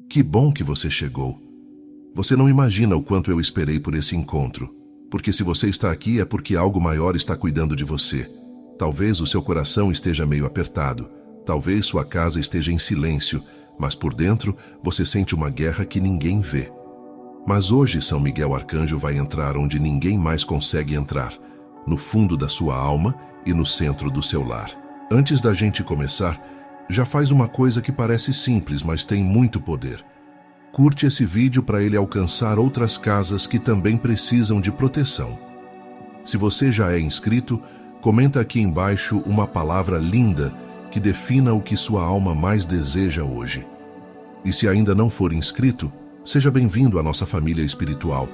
Que bom que você chegou. Você não imagina o quanto eu esperei por esse encontro, porque se você está aqui é porque algo maior está cuidando de você. Talvez o seu coração esteja meio apertado, talvez sua casa esteja em silêncio, mas por dentro você sente uma guerra que ninguém vê. Mas hoje São Miguel Arcanjo vai entrar onde ninguém mais consegue entrar, no fundo da sua alma e no centro do seu lar. Antes da gente começar, já faz uma coisa que parece simples, mas tem muito poder. Curte esse vídeo para ele alcançar outras casas que também precisam de proteção. Se você já é inscrito, comenta aqui embaixo uma palavra linda que defina o que sua alma mais deseja hoje. E se ainda não for inscrito, seja bem-vindo à nossa família espiritual.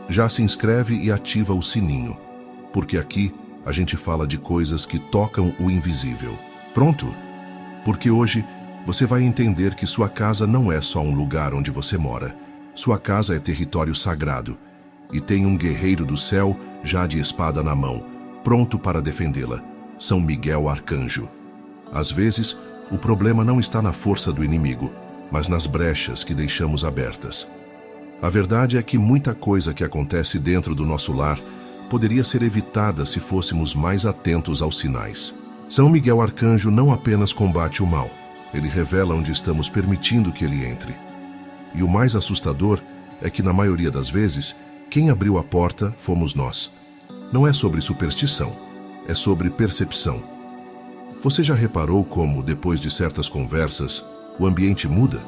Já se inscreve e ativa o sininho, porque aqui a gente fala de coisas que tocam o invisível. Pronto? Porque hoje você vai entender que sua casa não é só um lugar onde você mora. Sua casa é território sagrado e tem um guerreiro do céu já de espada na mão, pronto para defendê-la, São Miguel Arcanjo. Às vezes, o problema não está na força do inimigo, mas nas brechas que deixamos abertas. A verdade é que muita coisa que acontece dentro do nosso lar poderia ser evitada se fôssemos mais atentos aos sinais. São Miguel Arcanjo não apenas combate o mal, ele revela onde estamos permitindo que ele entre. E o mais assustador é que, na maioria das vezes, quem abriu a porta fomos nós. Não é sobre superstição, é sobre percepção. Você já reparou como, depois de certas conversas, o ambiente muda?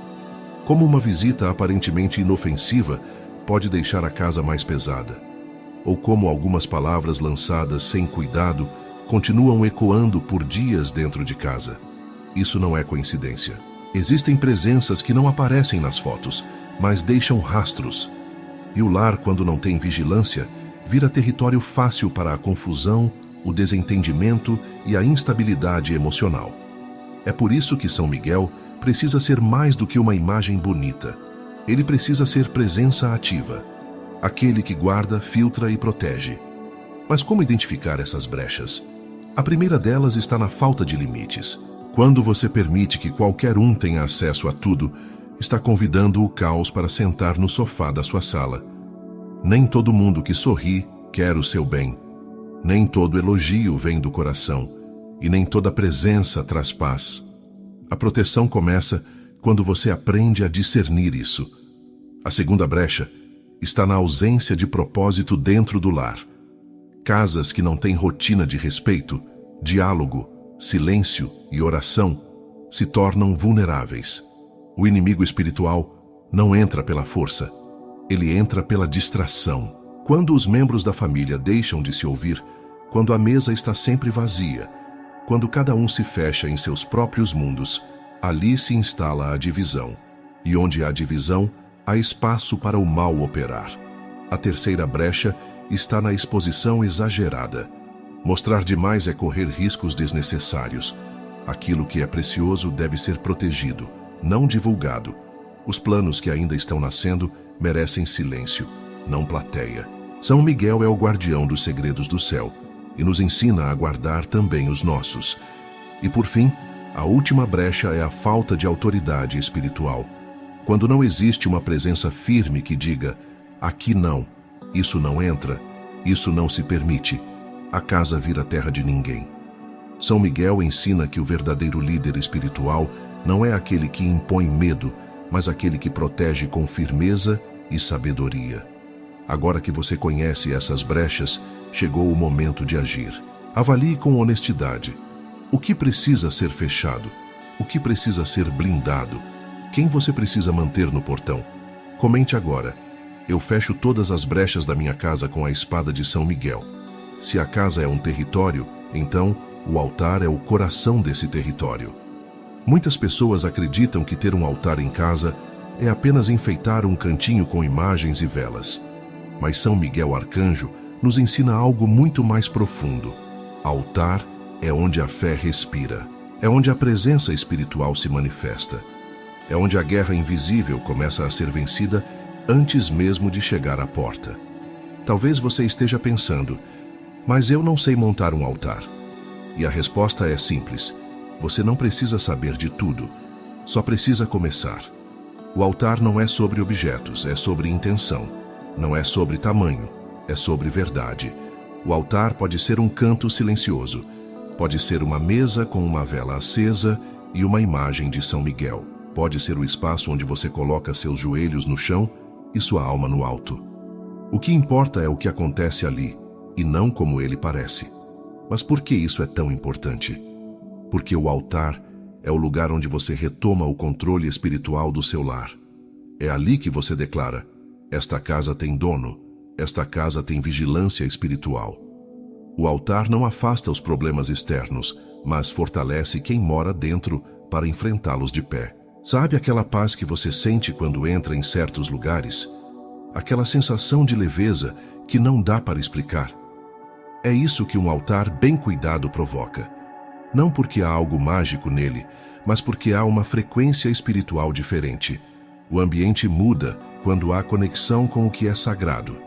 Como uma visita aparentemente inofensiva pode deixar a casa mais pesada? Ou como algumas palavras lançadas sem cuidado continuam ecoando por dias dentro de casa? Isso não é coincidência. Existem presenças que não aparecem nas fotos, mas deixam rastros. E o lar, quando não tem vigilância, vira território fácil para a confusão, o desentendimento e a instabilidade emocional. É por isso que São Miguel precisa ser mais do que uma imagem bonita. Ele precisa ser presença ativa, aquele que guarda, filtra e protege. Mas como identificar essas brechas? A primeira delas está na falta de limites. Quando você permite que qualquer um tenha acesso a tudo, está convidando o caos para sentar no sofá da sua sala. Nem todo mundo que sorri quer o seu bem. Nem todo elogio vem do coração, e nem toda presença traz paz. A proteção começa quando você aprende a discernir isso. A segunda brecha está na ausência de propósito dentro do lar. Casas que não têm rotina de respeito, diálogo, silêncio e oração se tornam vulneráveis. O inimigo espiritual não entra pela força, ele entra pela distração. Quando os membros da família deixam de se ouvir, quando a mesa está sempre vazia, quando cada um se fecha em seus próprios mundos, ali se instala a divisão. E onde há divisão, há espaço para o mal operar. A terceira brecha está na exposição exagerada. Mostrar demais é correr riscos desnecessários. Aquilo que é precioso deve ser protegido, não divulgado. Os planos que ainda estão nascendo merecem silêncio, não plateia. São Miguel é o guardião dos segredos do céu e nos ensina a guardar também os nossos. E por fim, a última brecha é a falta de autoridade espiritual. Quando não existe uma presença firme que diga: aqui não, isso não entra, isso não se permite, a casa vira terra de ninguém. São Miguel ensina que o verdadeiro líder espiritual não é aquele que impõe medo, mas aquele que protege com firmeza e sabedoria. Agora que você conhece essas brechas, chegou o momento de agir. Avalie com honestidade. O que precisa ser fechado? O que precisa ser blindado? Quem você precisa manter no portão? Comente agora. Eu fecho todas as brechas da minha casa com a espada de São Miguel. Se a casa é um território, então o altar é o coração desse território. Muitas pessoas acreditam que ter um altar em casa é apenas enfeitar um cantinho com imagens e velas. Mas São Miguel Arcanjo nos ensina algo muito mais profundo. Altar é onde a fé respira. É onde a presença espiritual se manifesta. É onde a guerra invisível começa a ser vencida antes mesmo de chegar à porta. Talvez você esteja pensando: mas eu não sei montar um altar. E a resposta é simples. Você não precisa saber de tudo. Só precisa começar. O altar não é sobre objetos, é sobre intenção. Não é sobre tamanho, é sobre verdade. O altar pode ser um canto silencioso. Pode ser uma mesa com uma vela acesa e uma imagem de São Miguel. Pode ser o espaço onde você coloca seus joelhos no chão e sua alma no alto. O que importa é o que acontece ali, e não como ele parece. Mas por que isso é tão importante? Porque o altar é o lugar onde você retoma o controle espiritual do seu lar. É ali que você declara: esta casa tem dono, esta casa tem vigilância espiritual. O altar não afasta os problemas externos, mas fortalece quem mora dentro para enfrentá-los de pé. Sabe aquela paz que você sente quando entra em certos lugares? Aquela sensação de leveza que não dá para explicar. É isso que um altar bem cuidado provoca. Não porque há algo mágico nele, mas porque há uma frequência espiritual diferente. O ambiente muda quando há conexão com o que é sagrado.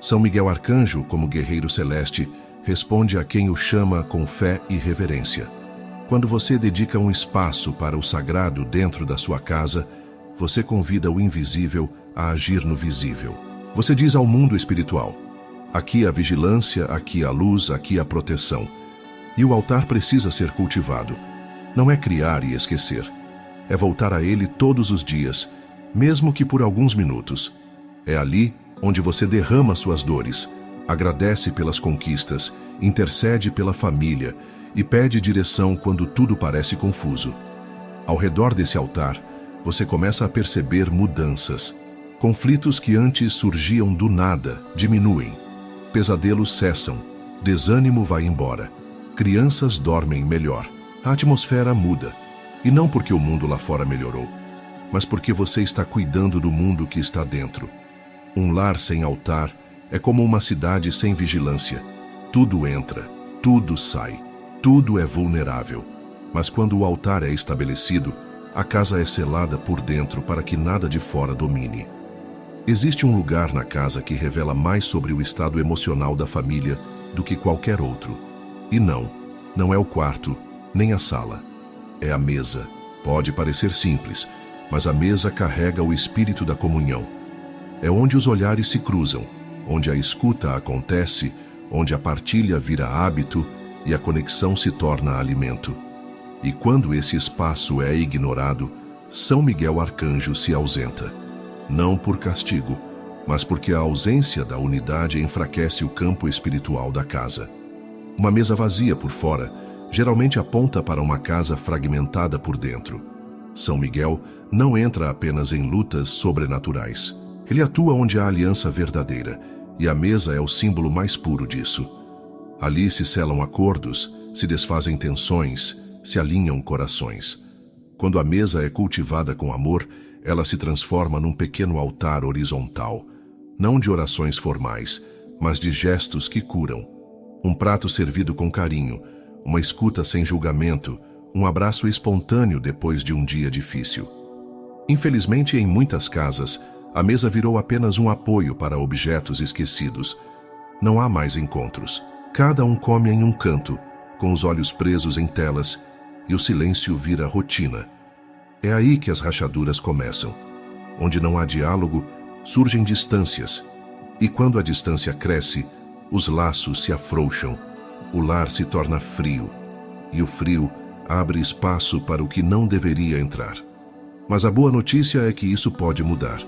São Miguel Arcanjo, como guerreiro celeste, responde a quem o chama com fé e reverência. Quando você dedica um espaço para o sagrado dentro da sua casa, você convida o invisível a agir no visível. Você diz ao mundo espiritual: aqui a vigilância, aqui a luz, aqui a proteção. E o altar precisa ser cultivado. Não é criar e esquecer. É voltar a ele todos os dias, mesmo que por alguns minutos. É ali onde você derrama suas dores, agradece pelas conquistas, intercede pela família e pede direção quando tudo parece confuso. Ao redor desse altar, você começa a perceber mudanças. Conflitos que antes surgiam do nada diminuem. Pesadelos cessam. Desânimo vai embora. Crianças dormem melhor. A atmosfera muda. E não porque o mundo lá fora melhorou, mas porque você está cuidando do mundo que está dentro. Um lar sem altar é como uma cidade sem vigilância. Tudo entra, tudo sai, tudo é vulnerável. Mas quando o altar é estabelecido, a casa é selada por dentro para que nada de fora domine. Existe um lugar na casa que revela mais sobre o estado emocional da família do que qualquer outro. E não é o quarto, nem a sala. É a mesa. Pode parecer simples, mas a mesa carrega o espírito da comunhão. É onde os olhares se cruzam, onde a escuta acontece, onde a partilha vira hábito e a conexão se torna alimento. E quando esse espaço é ignorado, São Miguel Arcanjo se ausenta. Não por castigo, mas porque a ausência da unidade enfraquece o campo espiritual da casa. Uma mesa vazia por fora geralmente aponta para uma casa fragmentada por dentro. São Miguel não entra apenas em lutas sobrenaturais. Ele atua onde há aliança verdadeira, e a mesa é o símbolo mais puro disso. Ali se selam acordos, se desfazem tensões, se alinham corações. Quando a mesa é cultivada com amor, ela se transforma num pequeno altar horizontal, não de orações formais, mas de gestos que curam. Um prato servido com carinho, uma escuta sem julgamento, um abraço espontâneo depois de um dia difícil. Infelizmente, em muitas casas, a mesa virou apenas um apoio para objetos esquecidos. Não há mais encontros. Cada um come em um canto, com os olhos presos em telas, e o silêncio vira rotina. É aí que as rachaduras começam. Onde não há diálogo, surgem distâncias. E quando a distância cresce, os laços se afrouxam, o lar se torna frio, e o frio abre espaço para o que não deveria entrar. Mas a boa notícia é que isso pode mudar.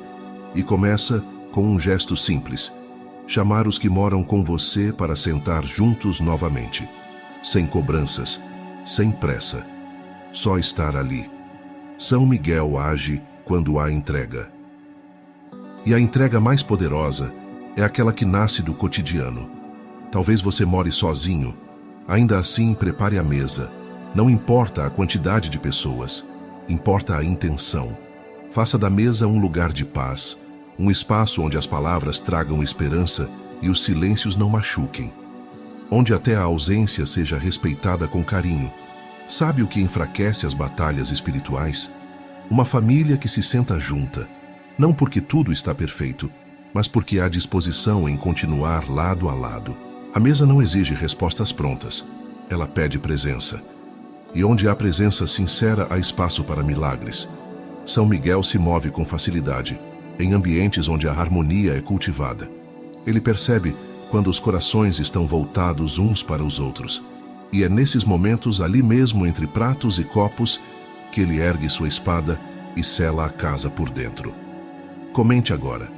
E começa com um gesto simples: chamar os que moram com você para sentar juntos novamente. Sem cobranças, sem pressa. Só estar ali. São Miguel age quando há entrega. E a entrega mais poderosa é aquela que nasce do cotidiano. Talvez você more sozinho. Ainda assim, prepare a mesa. Não importa a quantidade de pessoas, importa a intenção. Faça da mesa um lugar de paz, um espaço onde as palavras tragam esperança e os silêncios não machuquem. Onde até a ausência seja respeitada com carinho. Sabe o que enfraquece as batalhas espirituais? Uma família que se senta junta, não porque tudo está perfeito, mas porque há disposição em continuar lado a lado. A mesa não exige respostas prontas, ela pede presença. E onde há presença sincera, há espaço para milagres. São Miguel se move com facilidade em ambientes onde a harmonia é cultivada. Ele percebe quando os corações estão voltados uns para os outros. E é nesses momentos, ali mesmo entre pratos e copos, que ele ergue sua espada e sela a casa por dentro. Comente agora: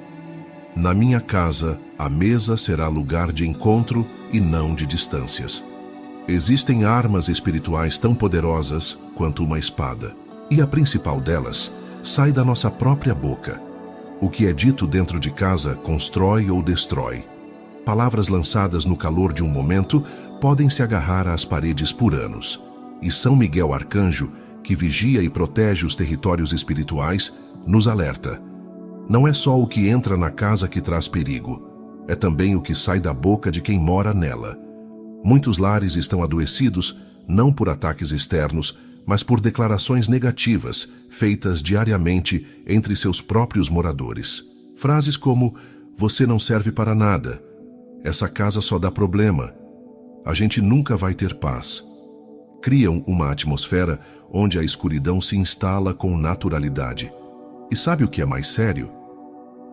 na minha casa, a mesa será lugar de encontro e não de distâncias. Existem armas espirituais tão poderosas quanto uma espada, e a principal delas sai da nossa própria boca. O que é dito dentro de casa constrói ou destrói. Palavras lançadas no calor de um momento podem se agarrar às paredes por anos. E São Miguel Arcanjo, que vigia e protege os territórios espirituais, nos alerta. Não é só o que entra na casa que traz perigo, é também o que sai da boca de quem mora nela. Muitos lares estão adoecidos não por ataques externos, mas por declarações negativas feitas diariamente entre seus próprios moradores. Frases como: você não serve para nada, essa casa só dá problema, a gente nunca vai ter paz. Criam uma atmosfera onde a escuridão se instala com naturalidade. E sabe o que é mais sério?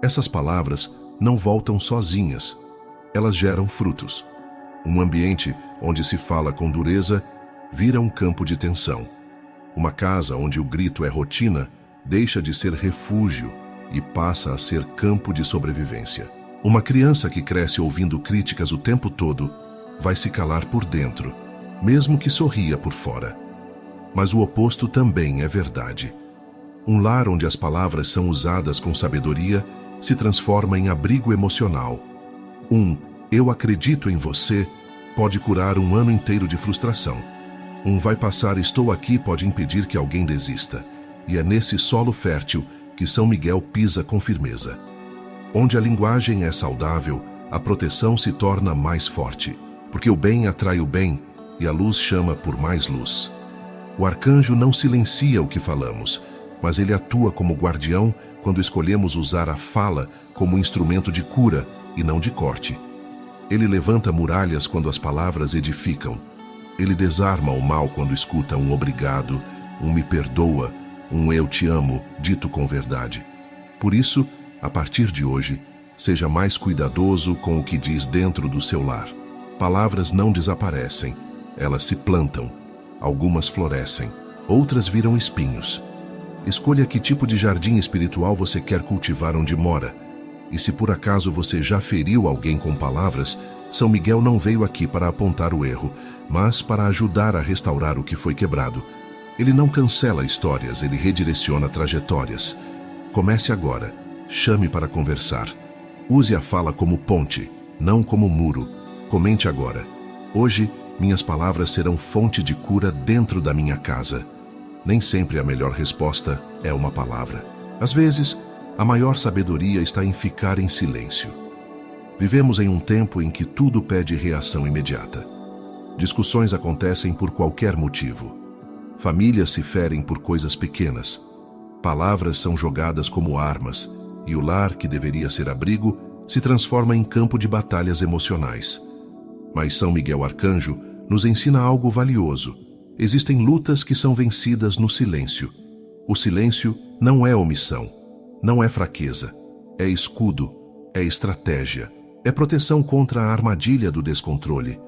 Essas palavras não voltam sozinhas, elas geram frutos. Um ambiente onde se fala com dureza vira um campo de tensão. Uma casa onde o grito é rotina deixa de ser refúgio e passa a ser campo de sobrevivência. Uma criança que cresce ouvindo críticas o tempo todo vai se calar por dentro, mesmo que sorria por fora. Mas o oposto também é verdade. Um lar onde as palavras são usadas com sabedoria se transforma em abrigo emocional. Eu acredito em você pode curar um ano inteiro de frustração. Vai passar, estou aqui pode impedir que alguém desista. E é nesse solo fértil que São Miguel pisa com firmeza. Onde a linguagem é saudável, a proteção se torna mais forte, porque o bem atrai o bem e a luz chama por mais luz. O arcanjo não silencia o que falamos, mas ele atua como guardião quando escolhemos usar a fala como instrumento de cura e não de corte. Ele levanta muralhas quando as palavras edificam. Ele desarma o mal quando escuta um obrigado, um me perdoa, um eu te amo, dito com verdade. Por isso, a partir de hoje, seja mais cuidadoso com o que diz dentro do seu lar. Palavras não desaparecem, elas se plantam. Algumas florescem, outras viram espinhos. Escolha que tipo de jardim espiritual você quer cultivar onde mora. E se por acaso você já feriu alguém com palavras, São Miguel não veio aqui para apontar o erro, mas para ajudar a restaurar o que foi quebrado. Ele não cancela histórias, ele redireciona trajetórias. Comece agora, chame para conversar. Use a fala como ponte, não como muro. Comente agora: hoje, minhas palavras serão fonte de cura dentro da minha casa. Nem sempre a melhor resposta é uma palavra. Às vezes, a maior sabedoria está em ficar em silêncio. Vivemos em um tempo em que tudo pede reação imediata. Discussões acontecem por qualquer motivo. Famílias se ferem por coisas pequenas. Palavras são jogadas como armas, e o lar, que deveria ser abrigo, se transforma em campo de batalhas emocionais. Mas São Miguel Arcanjo nos ensina algo valioso. Existem lutas que são vencidas no silêncio. O silêncio não é omissão, não é fraqueza, é escudo, é estratégia, é proteção contra a armadilha do descontrole.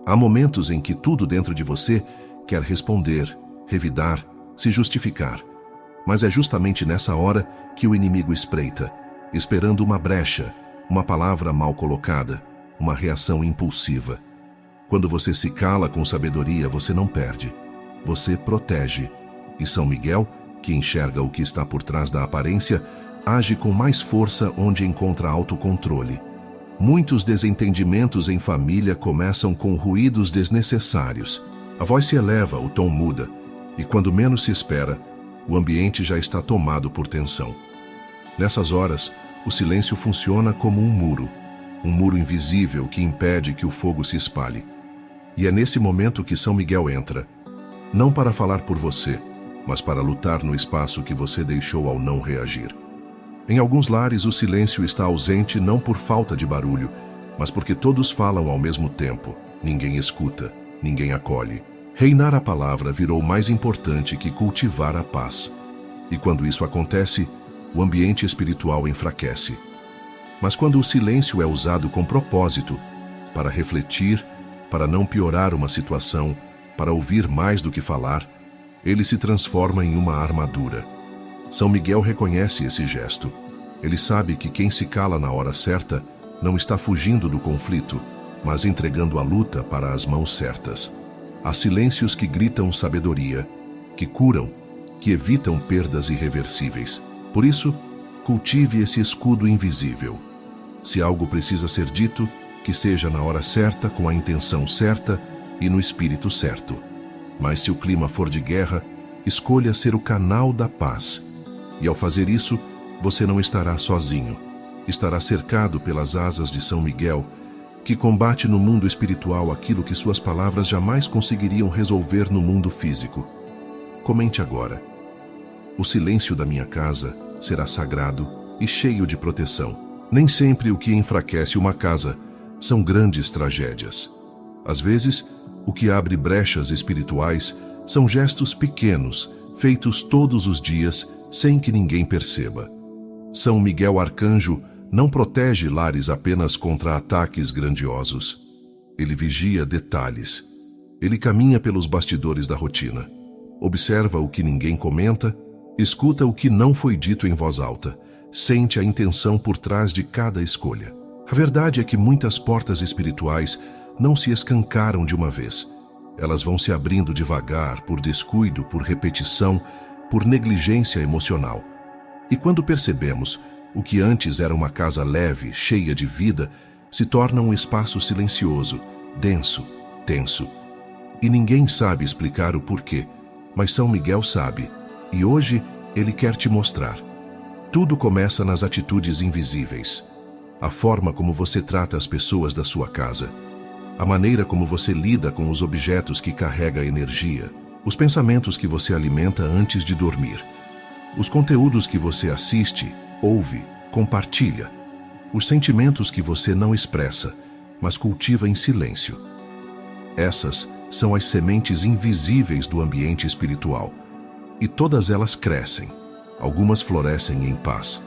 Há momentos em que tudo dentro de você quer responder, revidar, se justificar. Mas é justamente nessa hora que o inimigo espreita, esperando uma brecha, uma palavra mal colocada, uma reação impulsiva. Quando você se cala com sabedoria, você não perde, você protege. E São Miguel, que enxerga o que está por trás da aparência, age com mais força onde encontra autocontrole. Muitos desentendimentos em família começam com ruídos desnecessários. A voz se eleva, o tom muda, e quando menos se espera, o ambiente já está tomado por tensão. Nessas horas, o silêncio funciona como um muro invisível que impede que o fogo se espalhe. E é nesse momento que São Miguel entra, não para falar por você, mas para lutar no espaço que você deixou ao não reagir. Em alguns lares, o silêncio está ausente não por falta de barulho, mas porque todos falam ao mesmo tempo. Ninguém escuta, ninguém acolhe. Reinar a palavra virou mais importante que cultivar a paz. E quando isso acontece, o ambiente espiritual enfraquece. Mas quando o silêncio é usado com propósito, para refletir, para não piorar uma situação, para ouvir mais do que falar, ele se transforma em uma armadura. São Miguel reconhece esse gesto. Ele sabe que quem se cala na hora certa não está fugindo do conflito, mas entregando a luta para as mãos certas. Há silêncios que gritam sabedoria, que curam, que evitam perdas irreversíveis. Por isso, cultive esse escudo invisível. Se algo precisa ser dito, que seja na hora certa, com a intenção certa e no espírito certo. Mas se o clima for de guerra, escolha ser o canal da paz. E ao fazer isso, você não estará sozinho. Estará cercado pelas asas de São Miguel, que combate no mundo espiritual aquilo que suas palavras jamais conseguiriam resolver no mundo físico. Comente agora. O silêncio da minha casa será sagrado e cheio de proteção. Nem sempre o que enfraquece uma casa são grandes tragédias. Às vezes, o que abre brechas espirituais são gestos pequenos, feitos todos os dias, sem que ninguém perceba. São Miguel Arcanjo não protege lares apenas contra ataques grandiosos. Ele vigia detalhes. Ele caminha pelos bastidores da rotina. Observa o que ninguém comenta, escuta o que não foi dito em voz alta, sente a intenção por trás de cada escolha. A verdade é que muitas portas espirituais não se escancaram de uma vez. Elas vão se abrindo devagar, por descuido, por repetição, por negligência emocional. E quando percebemos, o que antes era uma casa leve, cheia de vida, se torna um espaço silencioso, denso, tenso. E ninguém sabe explicar o porquê, mas São Miguel sabe, e hoje ele quer te mostrar. Tudo começa nas atitudes invisíveis. A forma como você trata as pessoas da sua casa, a maneira como você lida com os objetos que carrega energia, os pensamentos que você alimenta antes de dormir, os conteúdos que você assiste, ouve, compartilha, os sentimentos que você não expressa, mas cultiva em silêncio. Essas são as sementes invisíveis do ambiente espiritual, e todas elas crescem. Algumas florescem em paz,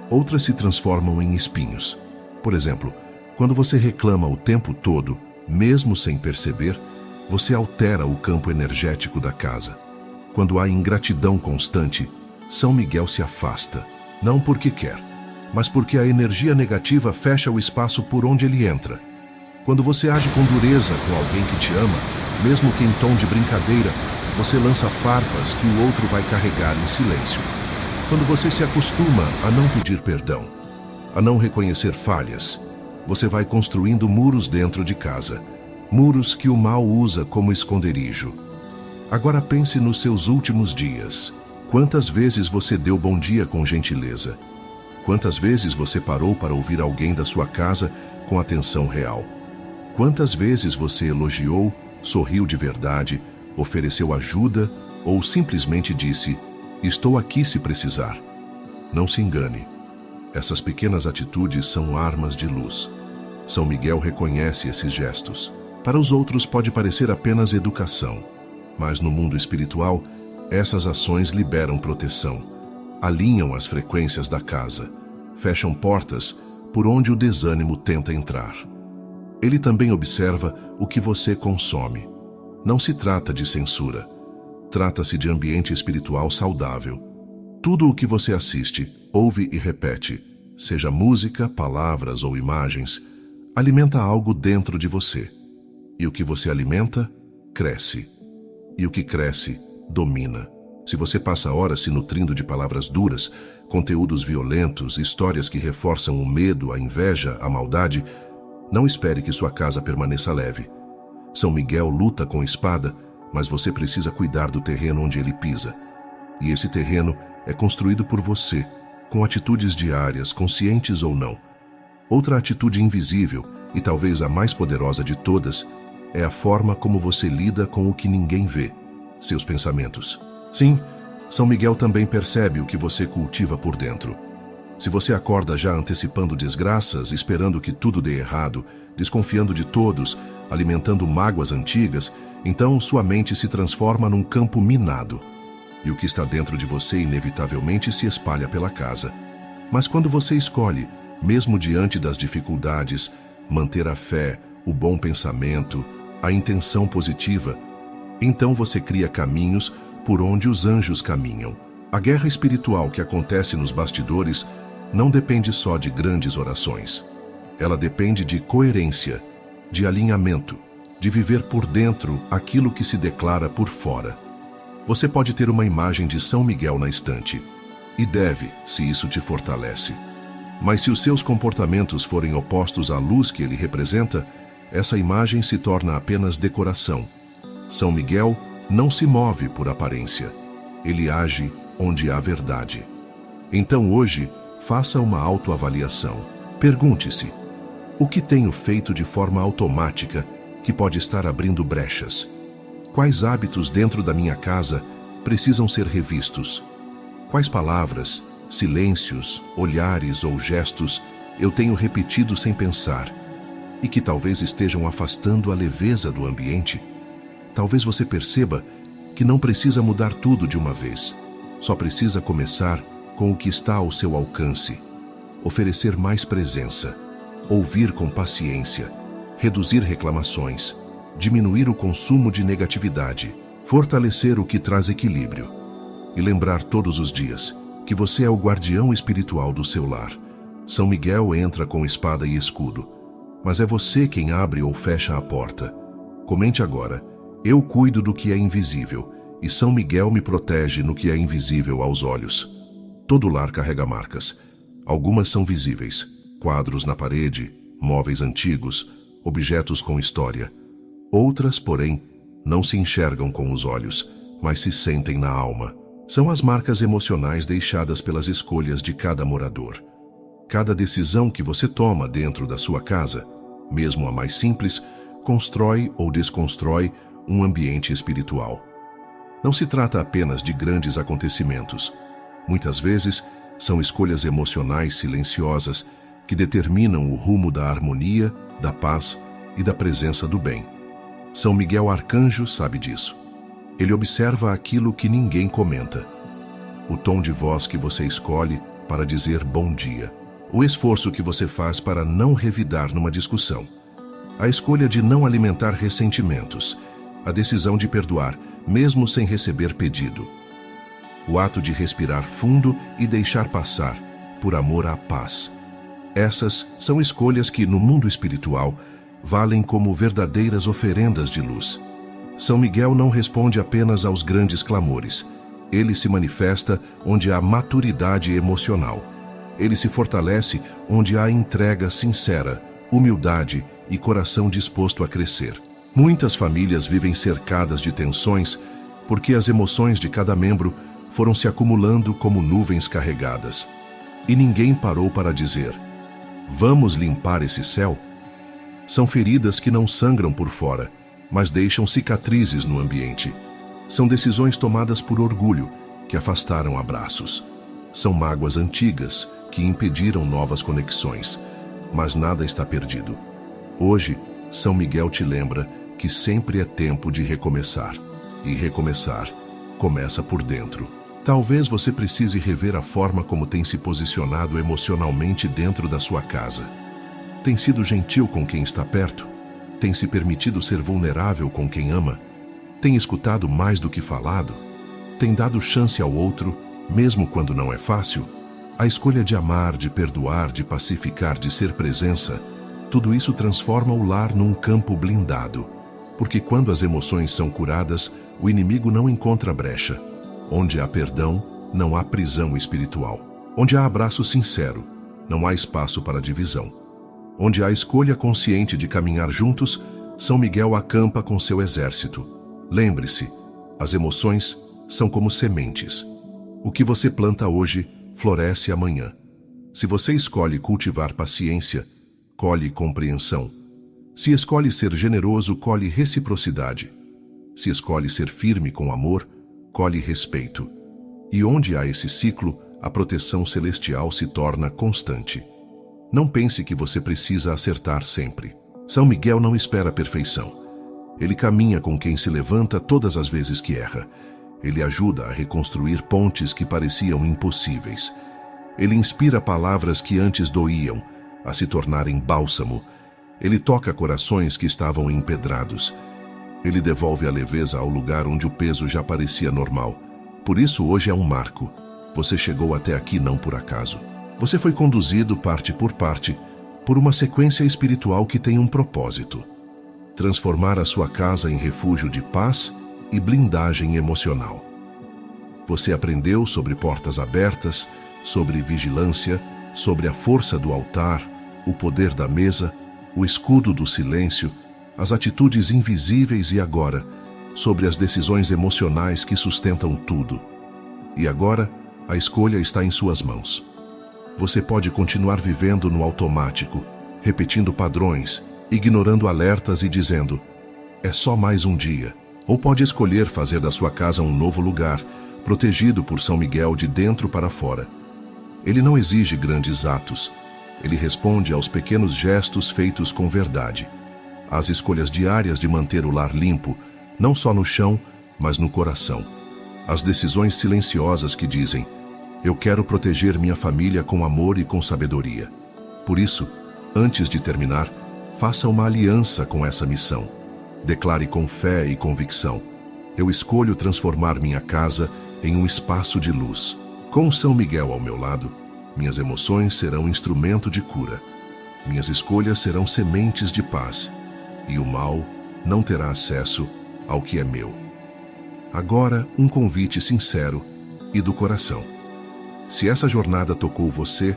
outras se transformam em espinhos. Por exemplo, quando você reclama o tempo todo, mesmo sem perceber, você altera o campo energético da casa. Quando há ingratidão constante, São Miguel se afasta, não porque quer, mas porque a energia negativa fecha o espaço por onde ele entra. Quando você age com dureza com alguém que te ama, mesmo que em tom de brincadeira, você lança farpas que o outro vai carregar em silêncio. Quando você se acostuma a não pedir perdão, a não reconhecer falhas, você vai construindo muros dentro de casa, muros que o mal usa como esconderijo. Agora pense nos seus últimos dias. Quantas vezes você deu bom dia com gentileza? Quantas vezes você parou para ouvir alguém da sua casa com atenção real? Quantas vezes você elogiou, sorriu de verdade, ofereceu ajuda ou simplesmente disse: "Estou aqui se precisar"? Não se engane. Essas pequenas atitudes são armas de luz. São Miguel reconhece esses gestos. Para os outros pode parecer apenas educação, mas no mundo espiritual, essas ações liberam proteção, alinham as frequências da casa, fecham portas por onde o desânimo tenta entrar. Ele também observa o que você consome. Não se trata de censura. Trata-se de ambiente espiritual saudável. Tudo o que você assiste, ouve e repete, seja música, palavras ou imagens, alimenta algo dentro de você. E o que você alimenta, cresce. E o que cresce, domina. Se você passa horas se nutrindo de palavras duras, conteúdos violentos, histórias que reforçam o medo, a inveja, a maldade, não espere que sua casa permaneça leve. São Miguel luta com espada, mas você precisa cuidar do terreno onde ele pisa. E esse terreno é construído por você, com atitudes diárias, conscientes ou não. Outra atitude invisível, e talvez a mais poderosa de todas, é a forma como você lida com o que ninguém vê, seus pensamentos. Sim, São Miguel também percebe o que você cultiva por dentro. Se você acorda já antecipando desgraças, esperando que tudo dê errado, desconfiando de todos, alimentando mágoas antigas, então sua mente se transforma num campo minado. e o que está dentro de você inevitavelmente se espalha pela casa. Mas quando você escolhe, mesmo diante das dificuldades, manter a fé, o bom pensamento, a intenção positiva, então você cria caminhos por onde os anjos caminham. A guerra espiritual que acontece nos bastidores não depende só de grandes orações. Ela depende de coerência, de alinhamento, de viver por dentro aquilo que se declara por fora. Você pode ter uma imagem de São Miguel na estante, e deve, se isso te fortalece. Mas se os seus comportamentos forem opostos à luz que ele representa, essa imagem se torna apenas decoração. São Miguel não se move por aparência. Ele age onde há verdade. Então hoje, faça uma autoavaliação. Pergunte-se: o que tenho feito de forma automática que pode estar abrindo brechas? Quais hábitos dentro da minha casa precisam ser revistos? Quais palavras, silêncios, olhares ou gestos eu tenho repetido sem pensar e que talvez estejam afastando a leveza do ambiente? Talvez você perceba que não precisa mudar tudo de uma vez. Só precisa começar com o que está ao seu alcance. Oferecer mais presença, ouvir com paciência, reduzir reclamações, diminuir o consumo de negatividade, fortalecer o que traz equilíbrio e lembrar todos os dias que você é o guardião espiritual do seu lar. São Miguel entra com espada e escudo, mas é você quem abre ou fecha a porta. Comente agora: eu cuido do que é invisível e São Miguel me protege no que é invisível aos olhos. Todo lar carrega marcas. Algumas são visíveis: quadros na parede, móveis antigos, objetos com história. Outras, porém, não se enxergam com os olhos, mas se sentem na alma. São as marcas emocionais deixadas pelas escolhas de cada morador. Cada decisão que você toma dentro da sua casa, mesmo a mais simples, constrói ou desconstrói um ambiente espiritual. Não se trata apenas de grandes acontecimentos. Muitas vezes, são escolhas emocionais silenciosas que determinam o rumo da harmonia, da paz e da presença do bem. São Miguel Arcanjo sabe disso. Ele observa aquilo que ninguém comenta. O tom de voz que você escolhe para dizer bom dia. O esforço que você faz para não revidar numa discussão. A escolha de não alimentar ressentimentos. A decisão de perdoar, mesmo sem receber pedido. O ato de respirar fundo e deixar passar, por amor à paz. Essas são escolhas que, no mundo espiritual, valem como verdadeiras oferendas de luz. São Miguel não responde apenas aos grandes clamores. Ele se manifesta onde há maturidade emocional. Ele se fortalece onde há entrega sincera, humildade e coração disposto a crescer. Muitas famílias vivem cercadas de tensões porque as emoções de cada membro foram se acumulando como nuvens carregadas. E ninguém parou para dizer: vamos limpar esse céu? São feridas que não sangram por fora, mas deixam cicatrizes no ambiente. São decisões tomadas por orgulho, que afastaram abraços. São mágoas antigas, que impediram novas conexões. Mas nada está perdido. Hoje, São Miguel te lembra que sempre é tempo de recomeçar. E recomeçar começa por dentro. Talvez você precise rever a forma como tem se posicionado emocionalmente dentro da sua casa. Tem sido gentil com quem está perto? Tem se permitido ser vulnerável com quem ama? Tem escutado mais do que falado? Tem dado chance ao outro, mesmo quando não é fácil? A escolha de amar, de perdoar, de pacificar, de ser presença, tudo isso transforma o lar num campo blindado. Porque quando as emoções são curadas, o inimigo não encontra brecha. Onde há perdão, não há prisão espiritual. Onde há abraço sincero, não há espaço para divisão. Onde há escolha consciente de caminhar juntos, São Miguel acampa com seu exército. Lembre-se, as emoções são como sementes. O que você planta hoje, floresce amanhã. Se você escolhe cultivar paciência, colhe compreensão. Se escolhe ser generoso, colhe reciprocidade. Se escolhe ser firme com amor, colhe respeito. E onde há esse ciclo, a proteção celestial se torna constante. Não pense que você precisa acertar sempre. São Miguel não espera a perfeição. Ele caminha com quem se levanta todas as vezes que erra. Ele ajuda a reconstruir pontes que pareciam impossíveis. Ele inspira palavras que antes doíam a se tornarem bálsamo. Ele toca corações que estavam empedrados. Ele devolve a leveza ao lugar onde o peso já parecia normal. Por isso, hoje é um marco. Você chegou até aqui não por acaso. Você foi conduzido, parte por parte, por uma sequência espiritual que tem um propósito: transformar a sua casa em refúgio de paz e blindagem emocional. Você aprendeu sobre portas abertas, sobre vigilância, sobre a força do altar, o poder da mesa, o escudo do silêncio, as atitudes invisíveis e agora, sobre as decisões emocionais que sustentam tudo. E agora, a escolha está em suas mãos. Você pode continuar vivendo no automático, repetindo padrões, ignorando alertas e dizendo: é só mais um dia. Ou pode escolher fazer da sua casa um novo lugar, protegido por São Miguel de dentro para fora. Ele não exige grandes atos. Ele responde aos pequenos gestos feitos com verdade. Às escolhas diárias de manter o lar limpo, não só no chão, mas no coração. As decisões silenciosas que dizem: eu quero proteger minha família com amor e com sabedoria. Por isso, antes de terminar, faça uma aliança com essa missão. Declare com fé e convicção: eu escolho transformar minha casa em um espaço de luz. Com São Miguel ao meu lado, minhas emoções serão instrumento de cura. Minhas escolhas serão sementes de paz. E o mal não terá acesso ao que é meu. Agora, um convite sincero e do coração. Se essa jornada tocou você,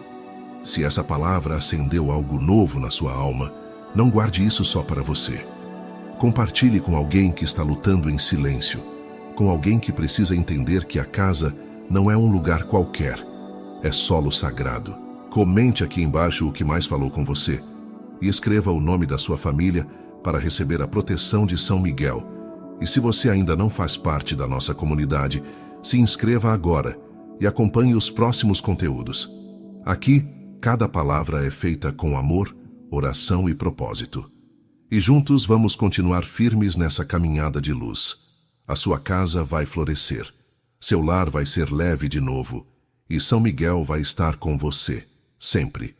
se essa palavra acendeu algo novo na sua alma, não guarde isso só para você. Compartilhe com alguém que está lutando em silêncio, com alguém que precisa entender que a casa não é um lugar qualquer, é solo sagrado. Comente aqui embaixo o que mais falou com você e escreva o nome da sua família para receber a proteção de São Miguel. E se você ainda não faz parte da nossa comunidade, se inscreva agora e acompanhe os próximos conteúdos. Aqui, cada palavra é feita com amor, oração e propósito. E juntos vamos continuar firmes nessa caminhada de luz. A sua casa vai florescer, seu lar vai ser leve de novo, e São Miguel vai estar com você, sempre.